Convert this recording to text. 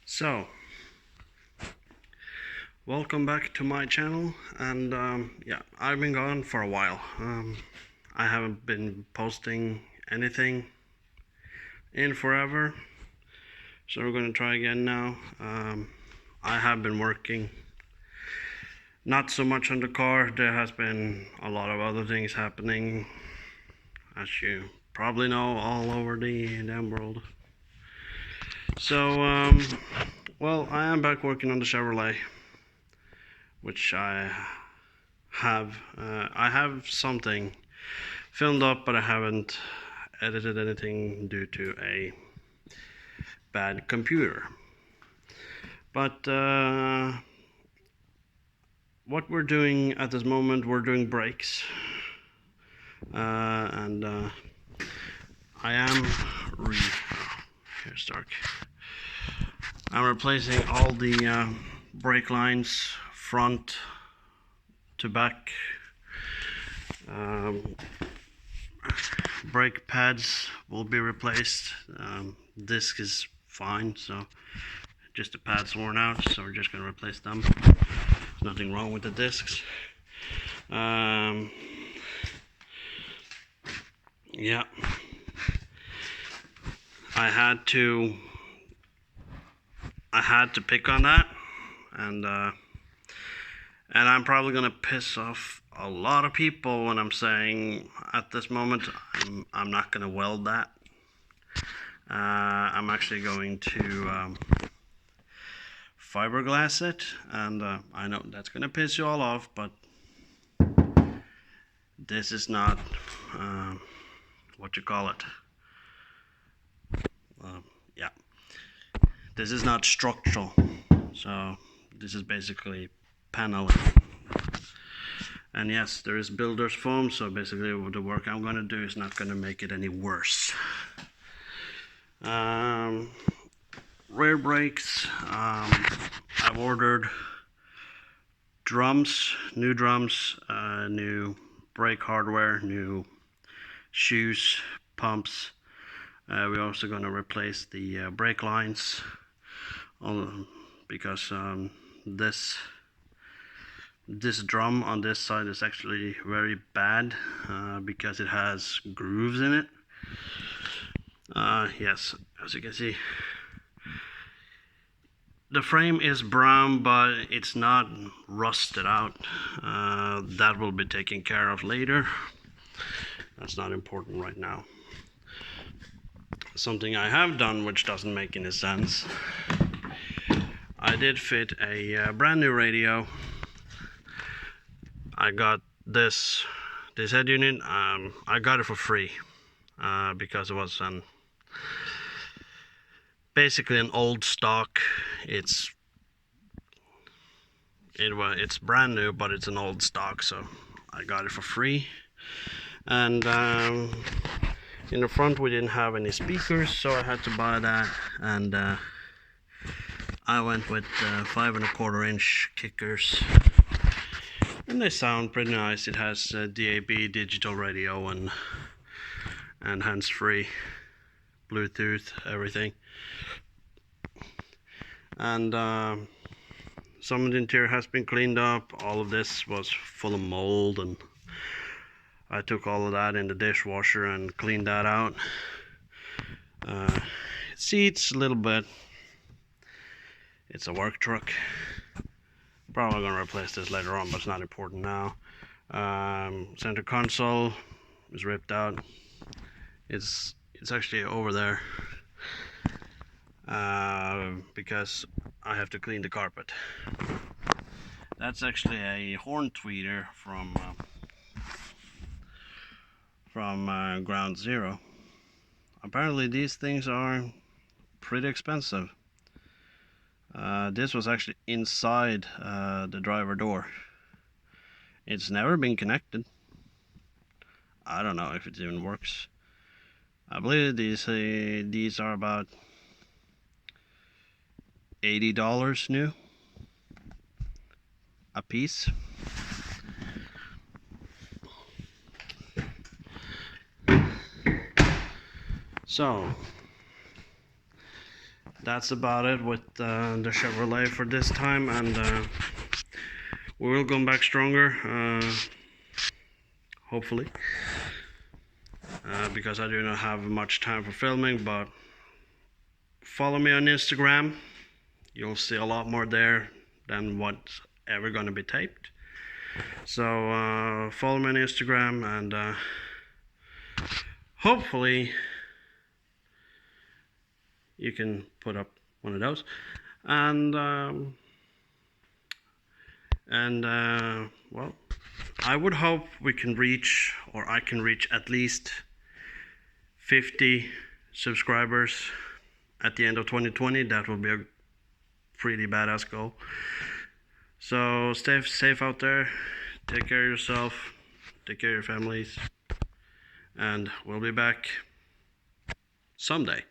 So, welcome back to my channel, and yeah, I've been gone for a while. I haven't been posting anything in forever, so we're going to try again now. I have been working not so much on the car. There has been a lot of other things happening, as you probably know, all over the damn world. So, well, I am back working on the Chevrolet, which I have something filmed up, but I haven't edited anything due to a bad computer. But what we're doing at this moment, we're doing brakes, and I am here's dark. I'm replacing all the brake lines front to back. Brake pads will be replaced. Disc is fine, so just the pads worn out, so we're just going to replace them. There's nothing wrong with the discs. Yeah, I had to pick on that, and I'm probably gonna piss off a lot of people when I'm saying at this moment I'm not gonna weld that. I'm actually going to fiberglass it, and I know that's gonna piss you all off, but this is not what you call it. Yeah, this is not structural, so this is basically paneling. And yes, there is builder's foam, so basically the work I'm going to do is not going to make it any worse. Rear brakes, I've ordered drums, new brake hardware, new shoes, pumps. We're also going to replace the brake lines, because this drum on this side is actually very bad, because it has grooves in it. Yes, as you can see, the frame is brown, but it's not rusted out. That will be taken care of later. That's not important right now. Something I have done, which doesn't make any sense, I did fit a brand new radio. I got this head unit. I got it for free, because it was basically an old stock. It's brand new, but it's an old stock, so I got it for free. And in the front we didn't have any speakers, so I had to buy that, and I went with 5 1/4-inch kickers, and they sound pretty nice. It has DAB, digital radio, and hands-free, Bluetooth, everything. And some of the interior has been cleaned up. All of this was full of mold, and I took all of that in the dishwasher and cleaned that out. Seats a little bit. It's a work truck. Probably gonna replace this later on, but it's not important now. Center console is ripped out. It's actually over there, because I have to clean the carpet. That's actually a horn tweeter from Ground Zero. Apparently these things are pretty expensive. This was actually inside the driver door. It's never been connected. I don't know if it even works. I believe these are about $80 new a piece. So that's about it with the Chevrolet for this time, and we will come back stronger, hopefully, because I do not have much time for filming. But follow me on Instagram. You'll see a lot more there than what's ever going to be taped. So follow me on Instagram, and hopefully you can put up one of those. And well, I would hope we can reach, or I can reach, at least 50 subscribers at the end of 2020. That would be a pretty badass goal. So stay safe out there, take care of yourself, take care of your families, and we'll be back someday.